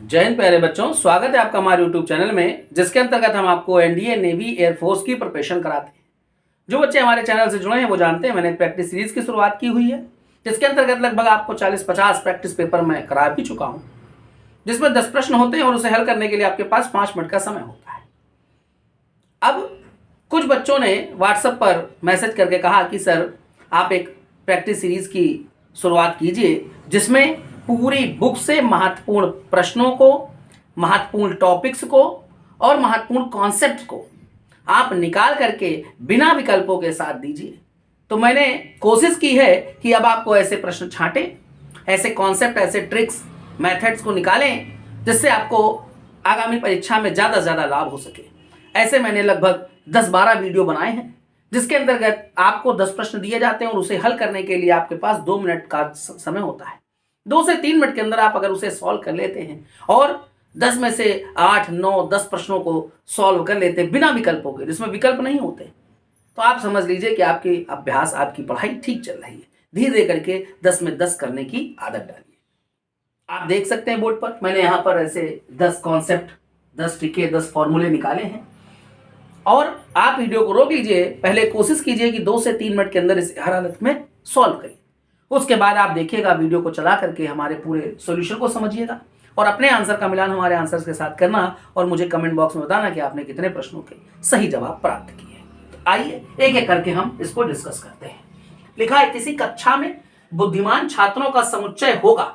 जय हिंद प्यारे बच्चों, स्वागत है आपका हमारे YouTube चैनल में, जिसके अंतर्गत हम आपको एनडीए, नेवी, एयरफोर्स की प्रिपरेशन कराते हैं। जो बच्चे हमारे चैनल से जुड़े हैं वो जानते हैं मैंने एक प्रैक्टिस सीरीज की शुरुआत की हुई है, जिसके अंतर्गत लगभग आपको 40-50 प्रैक्टिस पेपर मैं करा भी चुका हूं, जिसमें 10 प्रश्न होते हैं और उसे हल करने के लिए आपके पास 5 मिनट का समय होता है। अब कुछ बच्चों ने व्हाट्सएप पर मैसेज करके कहा कि सर आप एक प्रैक्टिस सीरीज की शुरुआत कीजिए, जिसमें पूरी बुक से महत्वपूर्ण प्रश्नों को, महत्वपूर्ण टॉपिक्स को और महत्वपूर्ण कॉन्सेप्ट को आप निकाल करके बिना विकल्पों के साथ दीजिए। तो मैंने कोशिश की है कि अब आपको ऐसे प्रश्न छांटें, ऐसे कॉन्सेप्ट, ऐसे ट्रिक्स, मेथड्स को निकालें, जिससे आपको आगामी परीक्षा में ज़्यादा से ज़्यादा लाभ हो सके। ऐसे मैंने लगभग 10-12 वीडियो बनाए हैं, जिसके अंतर्गत आपको 10 प्रश्न दिए जाते हैं और उसे हल करने के लिए आपके पास 2 मिनट का समय होता है। 2 से 3 मिनट के अंदर आप अगर उसे सॉल्व कर लेते हैं और 10 में से 8, 9, 10 प्रश्नों को सॉल्व कर लेते हैं बिना विकल्पों के, जिसमें विकल्प नहीं होते, तो आप समझ लीजिए कि आपकी अभ्यास, आपकी पढ़ाई ठीक चल रही है। धीरे धीरे करके 10 में 10 करने की आदत डालिए। आप देख सकते हैं बोर्ड पर मैंने यहाँ पर ऐसे 10 कॉन्सेप्ट, 10 ट्रिकें, 10 फॉर्मूले निकाले हैं। और आप वीडियो को रोक लीजिए, पहले कोशिश कीजिए कि 2 से 3 मिनट के अंदर इस हर हालत में सॉल्व करिए। उसके बाद आप देखिएगा, वीडियो को चला करके हमारे पूरे सॉल्यूशन को समझिएगा और अपने आंसर का मिलान हमारे आंसर्स के साथ करना और मुझे कमेंट बॉक्स में बताना कि आपने कितने प्रश्नों के सही जवाब प्राप्त किए। तो आइए एक एक करके हम इसको डिस्कस करते हैं। लिखा है किसी कक्षा में बुद्धिमान छात्रों का समुच्चय होगा।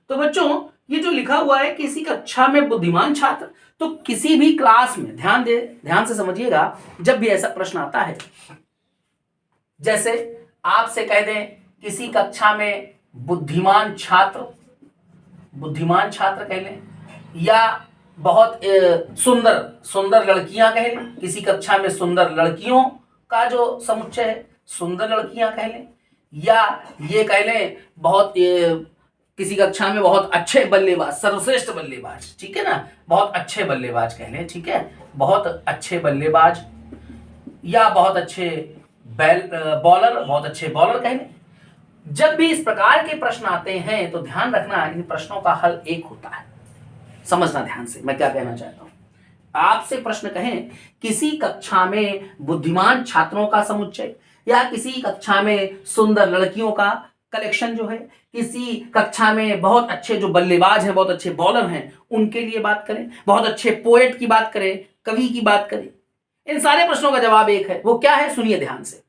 तो बच्चों ये जो लिखा हुआ है किसी कक्षा में बुद्धिमान छात्र, तो किसी भी क्लास में, ध्यान से समझिएगा, जब भी ऐसा प्रश्न आता है, जैसे आपसे कह दें किसी कक्षा में बुद्धिमान छात्र कह लें, या बहुत सुंदर लड़कियां कह लें, किसी कक्षा में सुंदर लड़कियों का जो समुच्चय है सुंदर लड़कियां कह लें, या ये कह लें बहुत किसी कक्षा में बहुत अच्छे बल्लेबाज, सर्वश्रेष्ठ बल्लेबाज, ठीक है ना, बहुत अच्छे बल्लेबाज कह लें, ठीक है, बहुत अच्छे बल्लेबाज, या बहुत अच्छे बॉलर, बहुत अच्छे बॉलर कह लें। जब भी इस प्रकार के प्रश्न आते हैं तो ध्यान रखना, इन प्रश्नों का हल एक होता है। समझना ध्यान से मैं क्या कहना चाहता हूं। आपसे प्रश्न कहें किसी कक्षा में बुद्धिमान छात्रों का समुच्चय, या किसी कक्षा में सुंदर लड़कियों का कलेक्शन जो है, किसी कक्षा में बहुत अच्छे जो बल्लेबाज हैं, बहुत अच्छे बॉलर हैं, उनके लिए बात करें, बहुत अच्छे पोएट की बात करें, कवि की बात करें, इन सारे प्रश्नों का जवाब एक है। वो क्या है, सुनिए ध्यान से।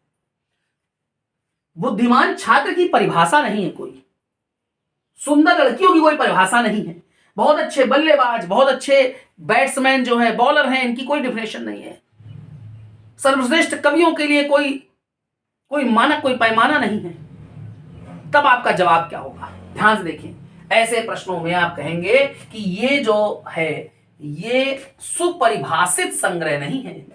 बुद्धिमान छात्र की परिभाषा नहीं है कोई, सुंदर लड़कियों की कोई परिभाषा नहीं है, बहुत अच्छे बल्लेबाज, बहुत अच्छे बैट्समैन जो है, बॉलर हैं, इनकी कोई डिफिनेशन नहीं है, सर्वश्रेष्ठ कवियों के लिए कोई मानक, कोई पैमाना नहीं है। तब आपका जवाब क्या होगा, ध्यान से देखिए। ऐसे प्रश्नों में आप कहेंगे कि ये जो है ये सुपरिभाषित संग्रह नहीं है,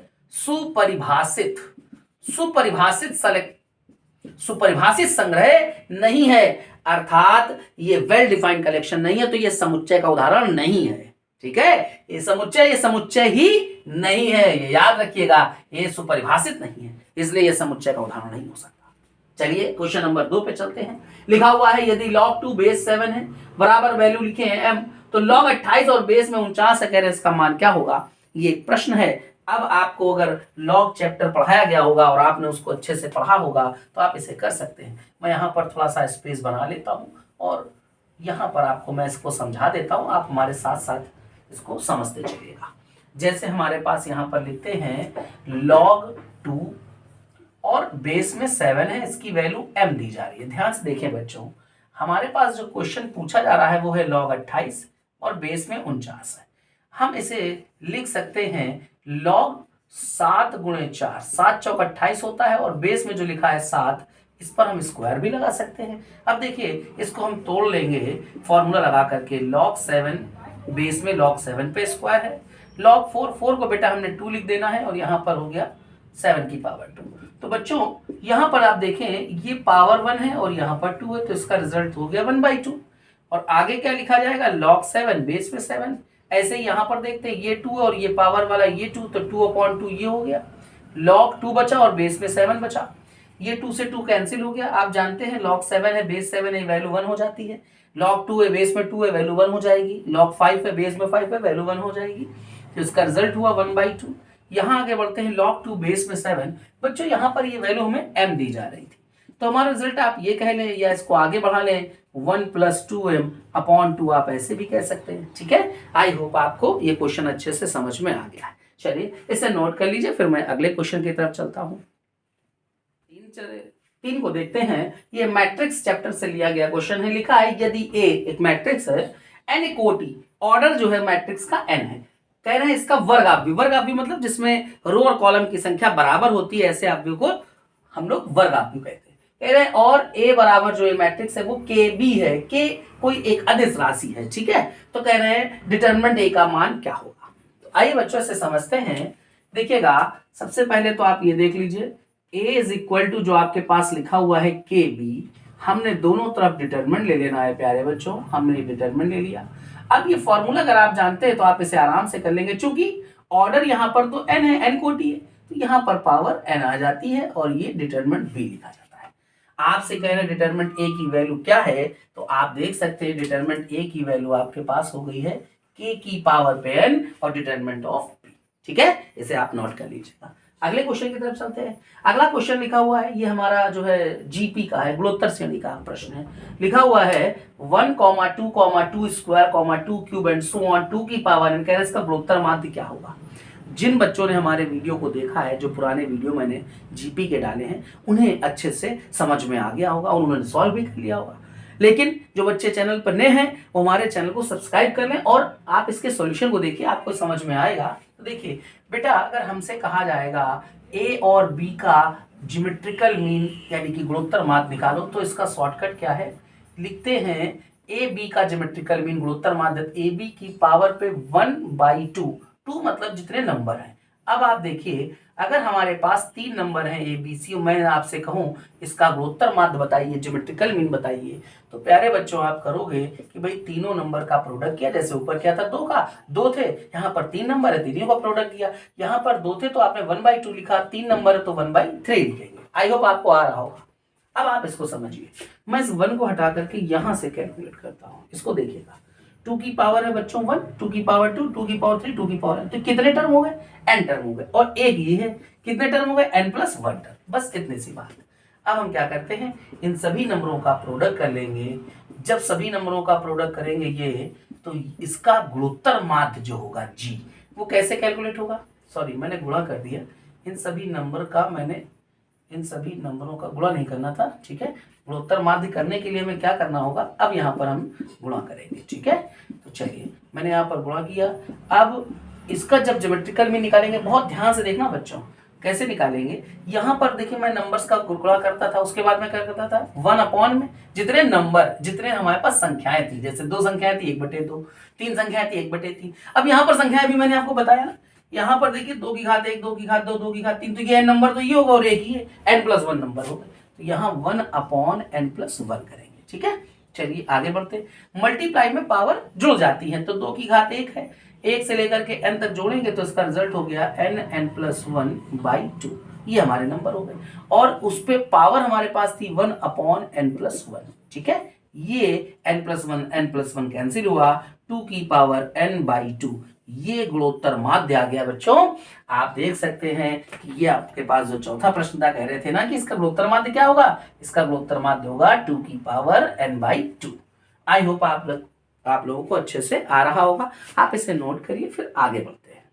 सुपरिभाषित संग्रह नहीं है, अर्थात ये वेल डिफाइंड कलेक्शन नहीं है, तो ये समुच्चय का उदाहरण नहीं है। ठीक है, ये समुच्चय ही नहीं है, ये याद रखिएगा, ये सुपरिभाषित नहीं है, इसलिए ये समुच्चय का उदाहरण नहीं हो सकता। चलिए क्वेश्चन नंबर 2 पे चलते हैं। लिखा हुआ है यदि log 2 बेस 7 है, बराबर वैल्यू लिखे हैं m, तो log 28 और बेस में 49 है, कह रहे हैं इसका मान क्या होगा। ये एक प्रश्न है। अब आपको अगर लॉग चैप्टर पढ़ाया गया होगा और आपने उसको अच्छे से पढ़ा होगा तो आप इसे कर सकते हैं। मैं यहाँ पर थोड़ा सा स्पेस बना लेता हूँ और यहाँ पर आपको मैं इसको समझा देता हूँ, आप हमारे साथ साथ इसको समझते चलिएगा। जैसे हमारे पास यहाँ पर लिखते हैं log 2 और बेस में 7 है, इसकी वैल्यू m दी जा रही है। ध्यान से देखें बच्चों, हमारे पास जो क्वेश्चन पूछा जा रहा है वो है log 28 और बेस में 49 है। हम इसे लिख सकते हैं log 7 गुणे 4, 7 चौक 28 होता है, और बेस में जो लिखा है 7, इस पर हम स्क्वायर भी लगा सकते हैं। अब देखिए इसको हम तोड़ लेंगे फॉर्मूला लगा करके, log 7 बेस में log 7 पे स्क्वायर है, log 4 को बेटा हमने 2 लिख देना है, और यहाँ पर हो गया 7 की पावर 2। तो बच्चों यहाँ पर आप देखें ये पावर 1 है और यहाँ पर 2 है, तो इसका रिजल्ट हो गया 1/2। और आगे क्या लिखा जाएगा, log 7 बेस में 7। ऐसे ही यहाँ पर देखते हैं ये 2 है और ये पावर वाला ये 2, तो 2/2 ये हो गया, log 2 बचा और बेस में 7 बचा। ये 2 से 2 कैंसिल हो गया। आप जानते हैं log 7 है, बेस 7 है, वैल्यू 1 हो जाती है। log 2 है बेस में 2 है वैल्यू 1 हो जाएगी, log 5 है बेस में 5 है वैल्यू 1 हो जाएगी, तो इसका रिजल्ट हुआ 1/2। यहाँ आगे बढ़ते हैं log 2 बेस में 7। बच्चों यहाँ पर ये वैल्यू हमें m दी जा रही थी, तो हमारा रिजल्ट आप ये कह लें या इसको आगे बढ़ा लें 1 + 2m/2 आप ऐसे भी कह सकते हैं। ठीक है, आई होप आपको ये क्वेश्चन अच्छे से समझ में आ गया है। चलिए इसे नोट कर लीजिए, फिर मैं अगले क्वेश्चन की तरफ चलता हूँ। 3 को देखते हैं। ये मैट्रिक्स चैप्टर से लिया गया क्वेश्चन है। लिखा है यदि ए एक मैट्रिक्स है, n एक कोटि, ऑर्डर जो है मैट्रिक्स का n है, कह रहे हैं इसका वर्गाव्य मतलब जिसमें रो और कॉलम की संख्या बराबर होती है, ऐसे अव्यव को हम लोग वर्गाव्य कहते हैं। कह रहे हैं और a बराबर जो ये मैट्रिक्स है वो KB है, k कोई एक अदिश राशि है। ठीक है, तो कह रहे हैं डिटरमिनेंट a का मान क्या होगा। तो आइए बच्चों से समझते हैं। देखिएगा, सबसे पहले तो आप ये देख लीजिए a = जो आपके पास लिखा हुआ है KB, हमने दोनों तरफ डिटरमिनेंट ले लेना है प्यारे बच्चों। हमने डिटरमिनेंट ले लिया। अब ये फॉर्मूला अगर आप जानते हैं तो आप इसे आराम से कर लेंगे, चूंकि ऑर्डर यहाँ पर तो n है, n कोटि है, तो यहाँ पर पावर n आ जाती है और ये डिटरमिनेंट b लिखा जाता है। आपसे कह रहे डिटरमिनेंट a की वैल्यू क्या है, तो आप देख सकते हैं डिटरमिनेंट a की वैल्यू आपके पास हो गई है k⁻n और डिटरमिनेंट ऑफ b। ठीक है, इसे आप नोट कर लीजिएगा। अगले क्वेश्चन की तरफ चलते हैं। अगला क्वेश्चन लिखा हुआ है, ये हमारा जो है जीपी का है, गुणोत्तर श्रेणी का प्रश्न है। लिखा हुआ है 1, 2, 2 square, 2 cube and so on 2 की पावर n, कह रहे इसका गुणोत्तर माध्य क्या होगा। जिन बच्चों ने हमारे वीडियो को देखा है, जो पुराने वीडियो मैंने जीपी के डाले हैं, उन्हें अच्छे से समझ में आ गया होगा और उन्होंने सॉल्व भी कर लिया होगा। लेकिन जो बच्चे चैनल पर नए हैं वो हमारे चैनल को सब्सक्राइब कर लें और आप इसके सॉल्यूशन को देखिए, आपको समझ में आएगा। तो देखिए बेटा, अगर हमसे कहा जाएगा a और b का ज्योमेट्रिकल मीन यानी कि गुणोत्तर माध्य निकालो, तो इसका शॉर्टकट क्या है, लिखते हैं ab का ज्योमेट्रिकल मीन गुणोत्तर माध्य ab की पावर पे 1/2, 2 मतलब जितने नंबर हैं। अब आप देखिए, अगर हमारे पास 3 नंबर हैं ए बी सी, मैं आपसे कहूं इसका गुणोत्तर माध्य बताइए, ज्योमेट्रिकल मीन बताइए, तो प्यारे बच्चों आप करोगे कि भाई तीनों नंबर का प्रोडक्ट किया। जैसे ऊपर क्या था, 2 थे, यहाँ पर 3 नंबर है, तीनों का प्रोडक्ट किया। यहाँ पर 2 थे तो आपने 1/2 लिखा, 3 नंबर है तो 1/3 लिखेंगे। आई होप आपको आ रहा होगा। अब आप इसको समझिए, मैं इस 1 को हटा करके यहां से कैलकुलेट करता हूं। इसको देखिएगा, 2 की पावर है बच्चों 1, 2 की पावर 2, 2 की पावर 3, 2 की पावर n, तो कितने टर्म हो गए, n टर्म हो गए। और एक ये है, कितने टर्म हो गए, n+1 टर्म। बस इतनी सी बात। अब हम क्या करते हैं, इन सभी नंबरों का प्रोडक्ट कर लेंगे। जब सभी नंबरों का प्रोडक्ट करेंगे ये, तो इसका गुणोत्तर माध्य जो होगा g, वो कैसे कैलकुलेट होगा, सॉरी मैंने गुणा कर दिया। इन सभी नंबरों का गुणा नहीं करना था। ठीक है, गुणोत्तर माध्य करने के लिए हमें क्या करना होगा, अब यहाँ पर हम गुणा करेंगे। ठीक है, तो चलिए मैंने यहाँ पर गुणा किया। अब इसका जब ज्योमेट्रिकल में निकालेंगे, बहुत ध्यान से देखना बच्चों, कैसे निकालेंगे। यहाँ पर देखिए मैं नंबर्स का गुणा करता था, उसके बाद मैं क्या करता था 1 में जितने नंबर, जितने हमारे पास संख्याएं थी, जैसे 2 संख्याएं थी 1/2, 3 संख्याएं थी 1/3। अब यहाँ पर संख्याएं भी मैंने आपको बताया ना, यहाँ पर देखिए 2 की घात 1, 2 की घात 2, 2 की घात 3, तो ये n नंबर तो ये होगा और एक ही है, n+1 नंबर होगा। तो यहाँ 1/n+1 करेंगे। ठीक है, चलिए आगे बढ़ते। मल्टीप्लाई में पावर जुड़ जाती है, तो 2 की घात 1 है, 1 से लेकर के n तक जोड़ेंगे तो इसका रिजल्ट हो गया n+1/2। ये हमारे नंबर हो गए और उस पे पावर हमारे पास थी 1/n+1। ठीक है, ये n+1 कैंसिल हुआ, 2 की पावर n/2। ये गुणोत्तर माध्य आ गया बच्चों। आप देख सकते हैं कि ये आपके पास जो चौथा प्रश्न था, कह रहे थे ना कि इसका गुणोत्तर माध्य क्या होगा, इसका गुणोत्तर माध्य होगा 2 की पावर n/2। आई होप आप लोगों को अच्छे से आ रहा होगा। आप इसे नोट करिए, फिर आगे बढ़ते हैं।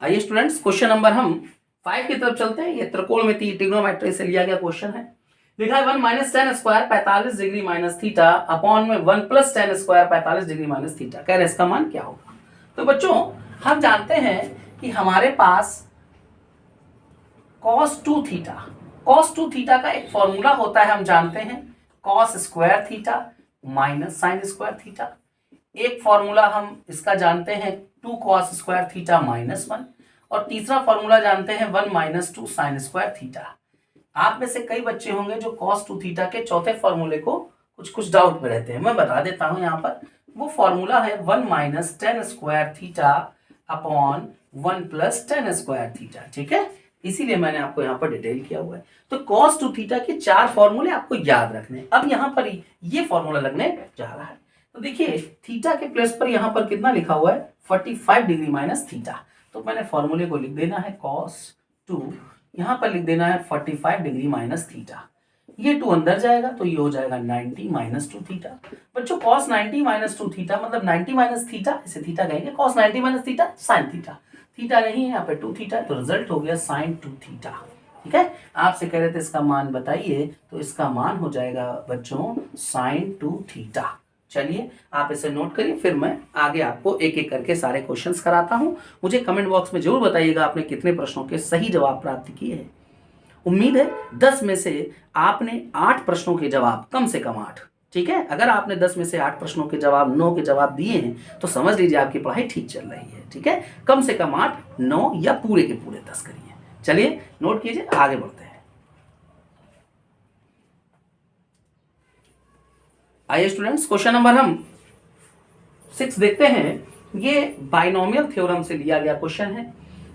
आइए स्टूडेंट्स, क्वेश्चन नंबर हम 5 की तरफ चलते हैं। ये त्रिकोणमिति ट्रिग्नोमेट्री से लिया गया क्वेश्चन है। लिखा है 1 - tan² 45 degree minus theta upon में 1 + tan² 45 डिग्री माइनस थीटा। कह रहे इसका मान क्या होगा। तो बच्चों हम जानते हैं कि हमारे पास cos2 थीटा का एक फॉर्मूला होता है, हम जानते हैं cos² theta minus sin² theta. एक फॉर्मूला हम इसका जानते हैं 2 cos² थीटा -1, और तीसरा फॉर्मूला जानते हैं 1 - 2 sin² थीटा। आप में से कई बच्चे होंगे जो cos2 थीटा के चौथे फॉर्मूले को कुछ डाउट में रहते हैं। मैं बता देता हूं, यहाँ पर वो फॉर्मूला है 1 - tan² theta upon 1 + tan² theta. ठीक है, इसीलिए मैंने आपको यहाँ पर डिटेल किया हुआ है। तो cos 2 थीटा के 4 फॉर्मूले आपको याद रखने हैं। अब यहाँ पर ये फॉर्मूला लगने जा रहा है। तो देखिए थीटा के प्लेस पर यहाँ पर कितना लिखा हुआ है 45 डिग्री माइनस थीटा। तो मैंने फॉर्मूले को लिख देना है cos 2, यहाँ पर लिख देना है 45 डिग्री माइनस थीटा। ये 2 अंदर जाएगा तो ये हो जाएगा 90 माइनस 2 थीटा। बच्चों cos 90 माइनस 2 थीटा मतलब 90 माइनस थीटा, इसे थीटा कहेंगे। cos 90 minus theta sine theta, theta नहीं है यहाँ पे 2 थीटा, तो रिजल्ट हो गया साइन 2 थीटा। ठीक है, आपसे कह रहे थे इसका मान बताइए, तो इसका मान हो जाएगा बच्चों साइन 2 थीटा। चलिए आप इसे नोट करिए, फिर मैं आगे आपको एक एक करके सारे क्वेश्चंस कराता हूं। मुझे कमेंट बॉक्स में जरूर बताइएगा आपने कितने प्रश्नों के सही जवाब प्राप्त किए हैं। उम्मीद है 10 में से आपने 8 प्रश्नों के जवाब, कम से कम 8, ठीक है। अगर आपने 10 में से 8 प्रश्नों के जवाब 9 के जवाब दिए हैं तो समझ लीजिए आपकी पढ़ाई ठीक चल रही है। ठीक है, कम से कम 8, 9 या पूरे के पूरे 10 करिए। चलिए नोट कीजिए, आगे बढ़ते हैं। आइए स्टूडेंट्स, क्वेश्चन नंबर हम 6 देखते हैं। ये बाइनोमियल थ्योरम से लिया गया क्वेश्चन है,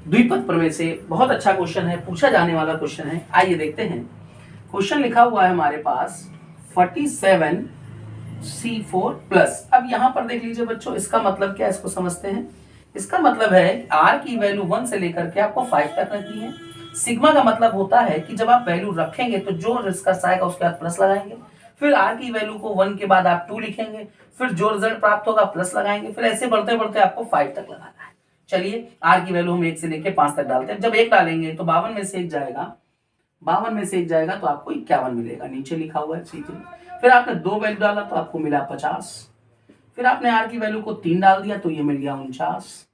द्विपद प्रमेय से। बहुत अच्छा क्वेश्चन है, पूछा जाने वाला क्वेश्चन है। आइए देखते हैं। क्वेश्चन लिखा हुआ है हमारे पास 47C4 प्लस। अब यहां पर देख लीजिए बच्चों, इसका मतलब क्या है, इसको समझते हैं। इसका मतलब है r की वैल्यू 1 से लेकर के आपको 5 तक रखनी है। सिग्मा का मतलब होता है कि जब आप वैल्यू रखेंगे तो जो रिजल्ट आएगा उसके बाद प्लस लगाएंगे, फिर r की वैल्यू को 1 के बाद आप 2 लिखेंगे, फिर जो रिजल्ट प्राप्त होगा प्लस लगाएंगे, फिर ऐसे बढ़ते बढ़ते आपको 5 तक लगाना है। चलिए r की वैल्यू हम 1 से लेके 5 तक डालते हैं। जब 1 डालेंगे तो 52 में से 1 जाएगा, 52 में से 1 जाएगा तो आपको 51 मिलेगा, नीचे लिखा हुआ है C3। फिर आपने 2 वैल्यू डाला तो आपको मिला 50। फिर आपने r की वैल्यू को 3 डाल दिया तो ये मिल गया 49।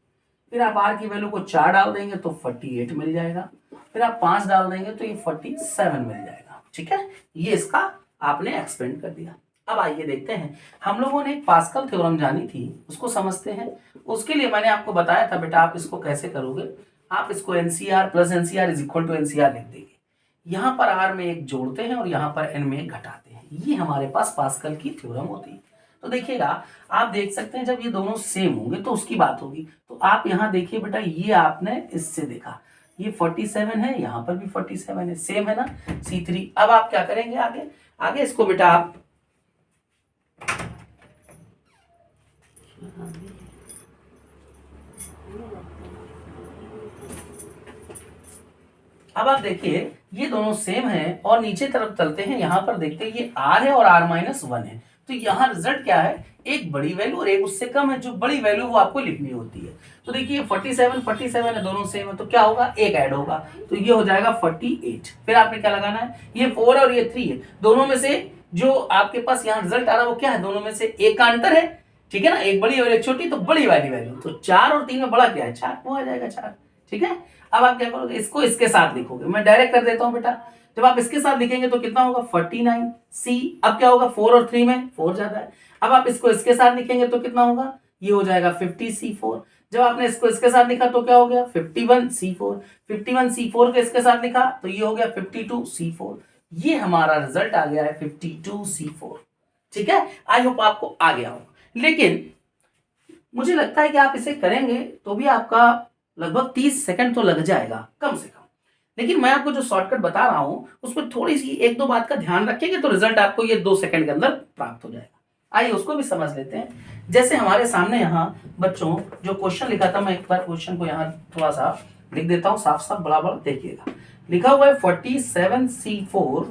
फिर आप r की वैल्यू को 4 डाल देंगे तो 48 मिल जाएगा। फिर आप 5 डाल देंगे तो ये 47 मिल जाएगा। ठीक है, ये इसका आपने एक्सपेंड कर दिया। अब आइए देखते हैं, हम लोगों ने एक पास्कल थ्योरम जानी थी, उसको समझते हैं। उसके लिए मैंने आपको बताया था बेटा आप इसको कैसे करोगे। आप इसको NCR plus NCR is equal to NCR लिख देंगे। यहाँ पर r में 1 जोड़ते हैं और यहाँ पर n में 1 घटाते हैं। ये हमारे पास पास्कल की थ्योरम होती है। तो देखिएगा, आप देख सकते हैं जब ये दोनों सेम होंगे तो उसकी बात होगी। तो आप यहाँ देखिए बेटा, ये आपने इससे देखा, ये 47 है, यहाँ पर भी 47 है, सेम है ना C3। अब आप क्या करेंगे आगे, आगे इसको बेटा आप अब आप देखिए ये दोनों सेम है और नीचे तरफ चलते हैं। यहाँ पर देखते हैं ये r है और r-1 है। तो यहाँ रिजल्ट क्या है, एक बड़ी वैल्यू और एक उससे कम है। जो बड़ी वैल्यू वो आपको लिखनी होती है। तो देखिए 47 है, दोनों सेम है, तो क्या होगा, एक ऐड होगा, तो ये हो जाएगा 48। फिर आपने क्या लगाना है, ये 4 और ये 3 है, दोनों में से जो आपके पास यहाँ रिजल्ट आ रहा है वो क्या है, दोनों में से एक का अंतर है। ठीक है ना, एक बड़ी और एक छोटी, तो बड़ी वाली वैल्यू। तो 4 और 3 में बड़ा क्या है, 4, वो आ जाएगा 4। ठीक है, अब आप क्या करोगे, इसको इसके साथ लिखोगे। मैं डायरेक्ट कर देता हूं बेटा, जब आप इसके साथ लिखेंगे तो कितना होगा 49C। अब क्या होगा, 4 और 3 में 4 ज्यादा है। अब आप इसको इसके साथ लिखेंगे तो कितना होगा, ये हो जाएगा 50C4। जब आपने इसको इसके साथ लिखा तो क्या हो गया 51C4। 51C4 के इसके साथ लिखा तो ये हो गया 52C4। ये हमारा रिजल्ट आ गया है 52C4। ठीक है, आई होप आपको आ गया हो। लेकिन मुझे लगता है कि आप इसे करेंगे तो भी आपका लगभग 30 सेकंड तो लग जाएगा कम से कम। लेकिन मैं आपको जो शॉर्टकट बता रहा हूं उस पर थोड़ी सी 1-2 बात का ध्यान रखेंगे तो रिजल्ट आपको ये 2 सेकंड के अंदर प्राप्त हो जाएगा। आइए उसको भी समझ लेते हैं। जैसे हमारे सामने यहाँ बच्चों जो क्वेश्चन लिखा था, मैं एक बार क्वेश्चन को यहाँ थोड़ा सा लिख देता हूँ, साफ साफ बराबर देखिएगा। लिखा हुआ है 47C4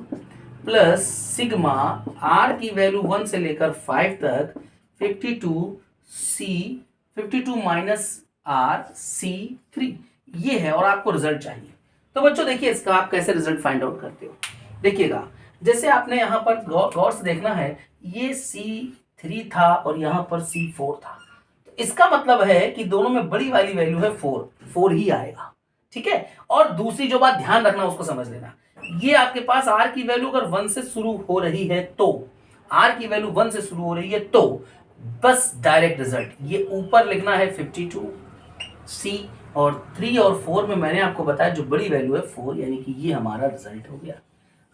प्लस सिग्मा r की वैल्यू 1 से लेकर 5 तक 52 माइनस RC3 ये है और आपको रिजल्ट चाहिए। तो बच्चों देखिए इसका आप कैसे रिजल्ट फाइंड आउट करते हो। देखिएगा, जैसे आपने यहाँ पर गौर से देखना है, ये C3 था और यहाँ पर C4 था। तो इसका मतलब है कि दोनों में बड़ी वाली वैल्यू है 4 ही आएगा। ठीक है, और दूसरी जो बात ध्यान रखना उसको समझ लेना, ये आपके पास r की वैल्यू अगर 1 से शुरू हो रही है तो r की वैल्यू 1 से शुरू हो रही है तो बस डायरेक्ट रिजल्ट ये ऊपर लिखना है 52C और 3 और 4 में मैंने आपको बताया जो बड़ी वैल्यू है 4, यानी कि ये हमारा रिजल्ट हो गया।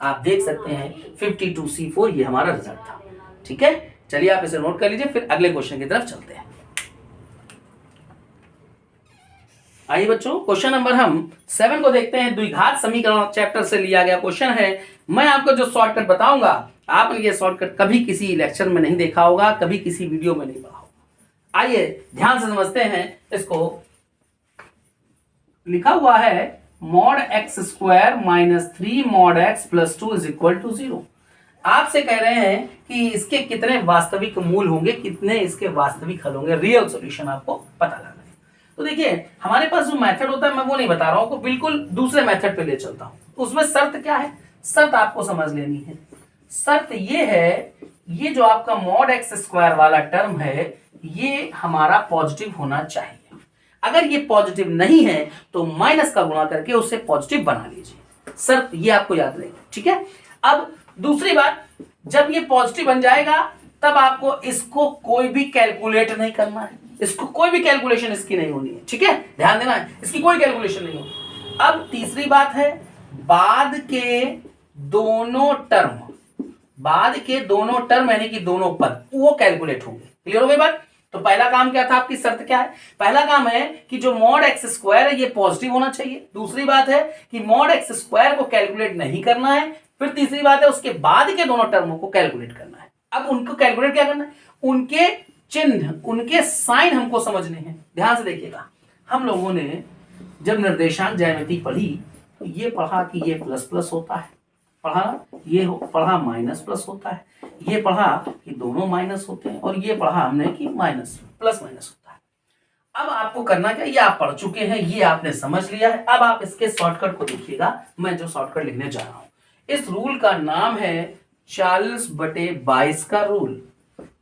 आप देख सकते हैं 52C4 ये हमारा रिजल्ट था। ठीक है, चलिए आप इसे नोट कर लीजिए, फिर अगले क्वेश्चन की तरफ चलते हैं। आइए बच्चों, क्वेश्चन नंबर हम 7 को देखते हैं। द्विघात समीकरण चैप्टर से लिया गया क्वेश्चन है। मैं आपको जो शॉर्टकट बताऊंगा, आपने ये शॉर्टकट कभी किसी लेक्चर में नहीं देखा होगा, कभी किसी वीडियो में नहीं पढ़ा होगा। आइए ध्यान से समझते हैं इसको। लिखा हुआ है mod x square minus 3 mod x plus 2 is equal to 0। आपसे कह रहे हैं कि इसके कितने वास्तविक मूल होंगे, कितने इसके वास्तविक हल होंगे, रियल सॉल्यूशन आपको पता लगाना है। तो देखिए, हमारे पास जो मेथड होता है मैं वो नहीं बता रहा हूं, को बिल्कुल दूसरे मेथड पे ले चलता हूं। उसमें शर्त क्या है, शर्त आपको समझ लेनी है। शर्त ये है, ये जो आपका mod x स्क्वायर वाला टर्म है ये हमारा पॉजिटिव होना चाहिए। अगर ये पॉजिटिव नहीं है तो माइनस का गुणा करके उससे पॉजिटिव बना लीजिए। शर्त ये आपको याद रहेगी, ठीक है। अब दूसरी बात, जब ये पॉजिटिव बन जाएगा तब आपको इसको कोई भी कैलकुलेट नहीं करना है, इसको कोई भी कैलकुलेशन इसकी नहीं होनी है, ठीक है, ध्यान देना है, इसकी कोई कैलकुलेशन नहीं होगी। अब तीसरी बात है, बाद के दोनों टर्म यानी कि दोनों पद वो कैलकुलेट होंगे। क्लियर हो गई बात। तो पहला काम क्या था, आपकी शर्त क्या है, पहला काम है कि जो mod x स्क्वायर है ये पॉजिटिव होना चाहिए। दूसरी बात है कि mod x स्क्वायर को कैलकुलेट नहीं करना है। फिर तीसरी बात है उसके बाद के दोनों टर्मों को कैलकुलेट करना है। अब उनको कैलकुलेट क्या करना है, उनके चिन्ह, उनके साइन हमको समझने हैं। ध्यान से देखिएगा, हम लोगों ने जब निर्देशांक ज्यामिति पढ़ी तो ये पढ़ा कि ये प्लस प्लस होता है, पढ़ा माइनस प्लस होता है, ये पढ़ा कि दोनों माइनस होते हैं, और ये पढ़ा हमने कि माइनस प्लस माइनस होता है। अब आपको करना क्या, ये आप पढ़ चुके हैं, ये आपने समझ लिया है। अब आप इसके शॉर्टकट को देखिएगा, मैं जो शॉर्टकट लिखने जा रहा हूं, इस रूल का नाम है 40/22 का रूल।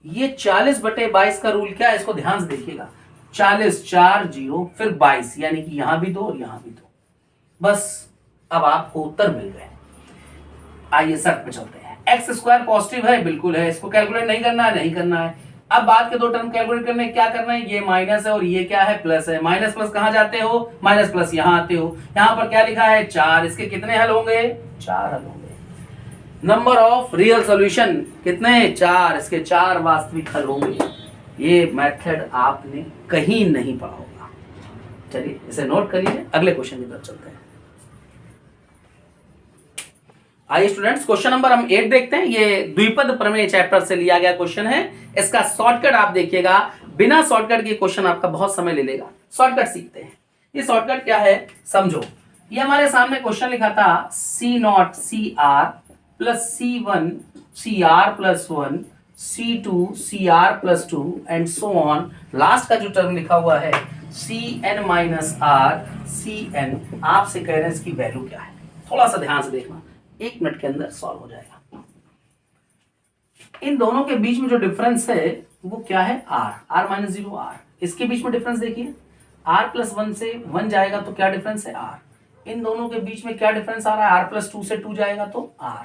ये 40/22 का रूल क्या है, इसको ध्यान से देखिएगा। 40 4 0 फिर 22, यानी कि यहां भी 2 और यहां भी 2। बस अब आपको उत्तर मिल गए। आइए शर्त पे चलते हैं। एक्स स्क्वायर पॉजिटिव है, बिल्कुल है, इसको कैलकुलेट नहीं करना है, नहीं करना है। अब बाद के दो टर्म कैलकुलेट करने क्या करना है, ये माइनस है और ये क्या है, प्लस है। माइनस प्लस कहां जाते हो, माइनस प्लस यहां आते हो। यहां पर क्या लिखा है, 4। इसके कितने हल होंगे, 4 हल होंगे। नंबर ऑफ रियल सॉल्यूशन कितने, 4। इसके 4 वास्तविक हल होंगे। ये मेथड आपने कहीं नहीं पढ़ा होगा। चलिए इसे नोट करिए, अगले क्वेश्चन की तरफ चलते हैं। आइए स्टूडेंट्स, क्वेश्चन नंबर हम 8 देखते हैं। ये द्विपद प्रमेय चैप्टर से लिया गया क्वेश्चन है। इसका शॉर्टकट आप देखिएगा, बिना शॉर्टकट के क्वेश्चन आपका बहुत समय ले लेगा। शॉर्टकट सीखते हैं। ये शॉर्टकट क्या है समझो। ये हमारे सामने क्वेश्चन लिखा था C0 CR plus C1 CR plus 1 C2 CR plus 2 and so on. Last का जो टर्म लिखा हुआ है CN माइनस R CN। आपसे कह रहे हैं इसकी वैल्यू क्या है, थोड़ा सा ध्यान से देखना, 1 मिनट के अंदर सॉल्व हो जाएगा। इन दोनों के बीच में जो डिफरेंस है वो क्या है, R माइनस 0 R। इसके बीच में डिफरेंस देखिए, R प्लस 1 से 1 जाएगा तो क्या डिफरेंस है, R। इन दोनों के बीच में क्या डिफरेंस आ रहा है, R प्लस 2 से 2 जाएगा तो R।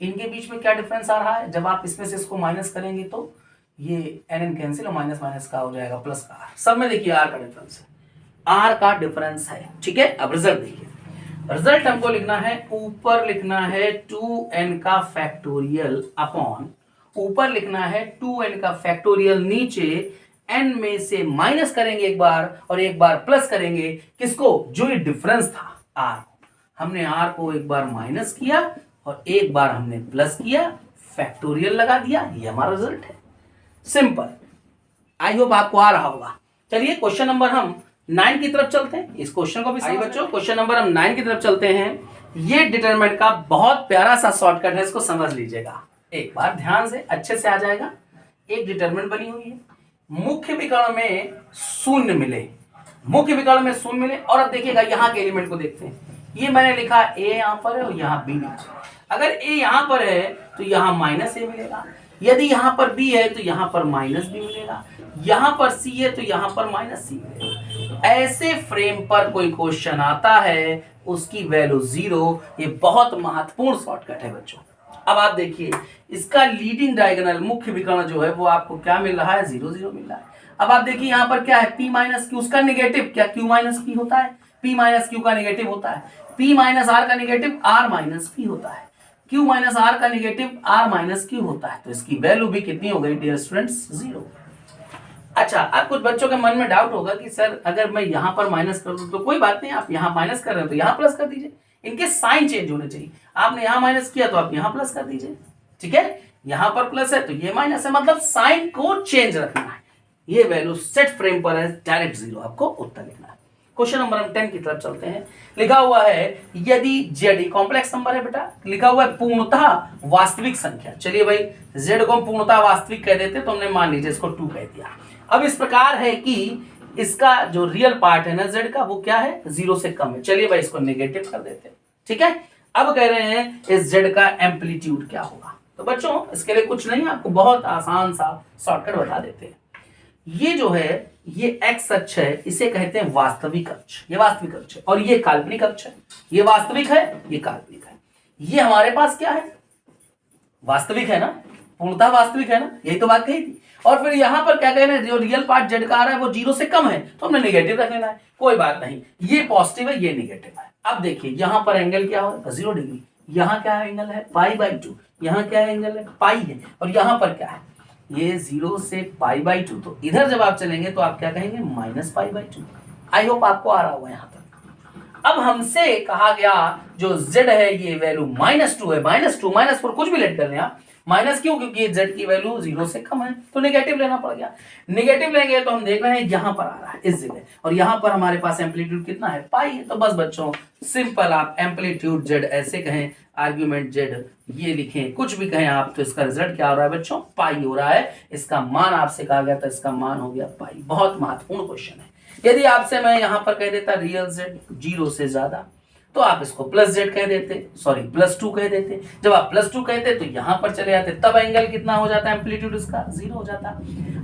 इनके बीच में क्या डिफरेंस आ रहा है, जब आप इसमें से इसको माइनस करेंगे तो ये n कैंसिल और माइनस माइनस का हो जाएगा प्लस का R। सब में देखिए R का डिफरेंस है, R का डिफरेंस है, ठीक है। अब रिजल्ट देखिए, रिजल्ट हमको लिखना है, ऊपर लिखना है 2n का फैक्टोरियल अपॉन, ऊपर लिखना है 2n का फैक्टोरियल, नीचे n में से माइनस करेंगे एक बार और एक बार प्लस करेंगे। किसको, जो ये डिफरेंस था r को, हमने r को एक बार माइनस किया और एक बार हमने प्लस किया, फैक्टोरियल लगा दिया, ये हमारा रिजल्ट है। सिंपल, आई होप आपको आ रहा होगा। चलिए क्वेश्चन नंबर हम 9 की तरफ चलते हैं। इस क्वेश्चन को भी आइए बच्चों, क्वेश्चन नंबर हम 9 की तरफ चलते हैं। ये डिटरमिनेंट का बहुत प्यारा सा शॉर्टकट है, इसको समझ लीजिएगा एक बार ध्यान से, अच्छे से आ जाएगा। एक डिटरमिनेंट बनी हुई है, मुख्य विकर्ण में शून्य मिले, मुख्य विकर्ण में शून्य मिले। और अब देखिएगा यहाँ के एलिमेंट को देखते हैं। ये मैंने लिखा a यहाँ पर है और यहाँ b नीचे। अगर a यहाँ पर है तो यहाँ माइनस a मिलेगा, यदि यहाँ पर b है तो यहाँ पर माइनस b मिलेगा, यहाँ पर c है तो यहाँ पर माइनस c मिलेगा। ऐसे फ्रेम पर कोई क्वेश्चन आता है उसकी वैल्यू 0। ये बहुत महत्वपूर्ण शॉर्टकट है बच्चों। अब आप देखिए, इसका लीडिंग डायगोनल मुख्य विकर्ण जो है वो आपको क्या मिल रहा है, 0 0 मिल रहा है। अब आप देखिए यहाँ पर क्या है, p माइनस क्यू, उसका निगेटिव क्या q माइनस p होता है, p माइनस क्यू का निगेटिव होता है, p माइनस r का निगेटिव r माइनस p होता है, q माइनस r का निगेटिव r माइनस q होता है। तो इसकी वैल्यू भी कितनी हो गई डियर स्टूडेंट्स, 0। अच्छा, अब कुछ बच्चों के मन में डाउट होगा कि सर अगर मैं यहाँ पर माइनस कर दूं तो कोई बात नहीं, आप यहाँ माइनस कर रहे हो तो यहाँ प्लस कर दीजिए, इनके साइन चेंज होने चाहिए। आपने यहाँ माइनस किया तो आप यहाँ प्लस कर दीजिए, ठीक है। यहाँ पर प्लस है तो ये माइनस है, मतलब साइन को चेंज रखना है। ये वैल्यू सेट फ्रेम पर है, डायरेक्ट जीरो आपको उत्तर लिखना है। क्वेश्चन नंबर 10 की तरफ चलते हैं। लिखा हुआ है यदि जेड कॉम्प्लेक्स नंबर है बेटा, लिखा हुआ है पूर्णतः वास्तविक संख्या। चलिए भाई, जेड को हम पूर्णतः वास्तविक कह देते तो हमने मान लीजिए इसको 2 कह दिया। अब इस प्रकार है कि इसका जो रियल पार्ट है ना जेड का, वो क्या है, 0 से कम है। चलिए भाई इसको नेगेटिव कर देते हैं, ठीक है। अब कह रहे हैं इस जेड का एम्पलीट्यूड क्या होगा। तो बच्चों इसके लिए कुछ नहीं, आपको बहुत आसान सा शॉर्टकट बता देते हैं। ये जो है ये एक्स अक्ष है, इसे कहते हैं वास्तविक अक्ष, ये वास्तविक अक्ष है, और ये काल्पनिक अक्ष है। ये वास्तविक है, ये काल्पनिक है। ये हमारे पास क्या है, वास्तविक है ना, पूर्णतः वास्तविक है ना, यही तो बात कही थी। और फिर यहां पर क्या कहना है, जो रियल पार्ट जेड का आ रहा है वो 0 से कम है, तो हमने नेगेटिव रख लेना है, कोई बात नहीं। ये पॉजिटिव है, ये नेगेटिव है। अब देखिए यहां पर एंगल क्या होगा, 0 डिग्री। यहाँ क्या एंगल है, π/2। यहाँ क्या एंगल है, पाई है। और यहाँ पर क्या है, ये 0 से π/2। तो इधर जब आप चलेंगे तो आप क्या कहेंगे, -π/2। आई होप आपको आ रहा होगा यहाँ तक। अब हमसे कहा गया जो z है ये वैल्यू -2 है। -2 -4 कुछ भी लेट कर लें आप, माइनस क्यों, क्योंकि z की वैल्यू 0 से कम है तो नेगेटिव लेना पड़ गया। नेगेटिव लेंगे तो हम देख रहे हैं यहाँ पर आ रहा है इस जगह, और यहाँ पर हमारे पास एम्पलीट्यूड कितना है, पाई है। तो बस बच्चों सिंपल आप एम्पलीट्यूड z ऐसे कहें, आर्ग्यूमेंट z ये लिखें, कुछ भी कहें आप, तो इसका रिजल्ट क्या हो रहा है बच्चों, पाई हो रहा है। इसका मान आपसे कहा गया था, इसका मान हो गया पाई। बहुत महत्वपूर्ण क्वेश्चन है। यदि आपसे मैं यहाँ पर कह देता रियल z 0 से ज्यादा, तो आप इसको +z कह देते, सॉरी +2 कह देते। जब आप +2 कहते तो यहां पर चले जाते, तब एंगल कितना हो जाता है, एम्पलीट्यूड इसका 0 हो जाता।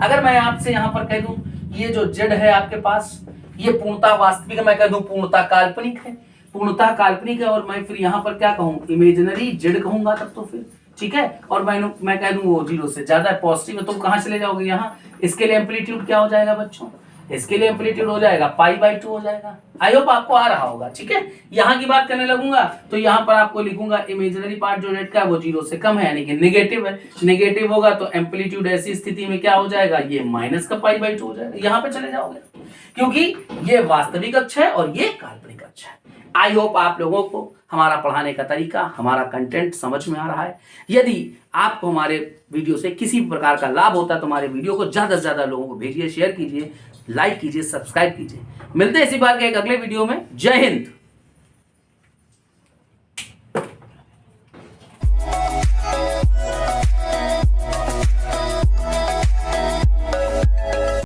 अगर मैं आपसे यहां पर कह दूं ये जो z है आपके पास, ये पूर्णतः वास्तविक है, मैं कह दूं पूर्णतः काल्पनिक है, पूर्णतः काल्पनिक है, और मैं फिर यहां पर क्या कहूं, इमेजिनरी z कहूंगा तब तो फिर ठीक है। और मैं कह दूं वो 0 से ज्यादा है, पॉजिटिव है, तुम कहां चले जाओगे यहाँ, इसके लिए एम्पलीट्यूड क्या हो जाएगा बच्चों, इसके लिए एम्पलीट्यूड हो जाएगा π/2 हो जाएगा। आई होप आपको आ रहा होगा, ठीक है। यहाँ की बात करने लगूंगा तो यहाँ पर आपको लिखूंगा इमेजिनरी पार्ट जो z का वो 0 से कम है, यानी कि नेगेटिव है। नेगेटिव होगा तो एम्पलीट्यूड ऐसी स्थिति में क्या हो जाएगा, ये माइनस का π/2 हो जाएगा। यहाँ पे चले जाओगे क्योंकि ये वास्तविक अक्ष है और ये काल्पनिक अक्ष है। आई होप आप लोगों को हमारा पढ़ाने का तरीका, हमारा कंटेंट समझ में आ रहा है। यदि आपको हमारे वीडियो से किसी प्रकार का लाभ होता है तो हमारे वीडियो को ज्यादा से ज्यादा लोगों को भेजिए, शेयर कीजिए, लाइक कीजिए, सब्सक्राइब कीजिए। मिलते हैं इसी बार के एक अगले वीडियो में। जय हिंद।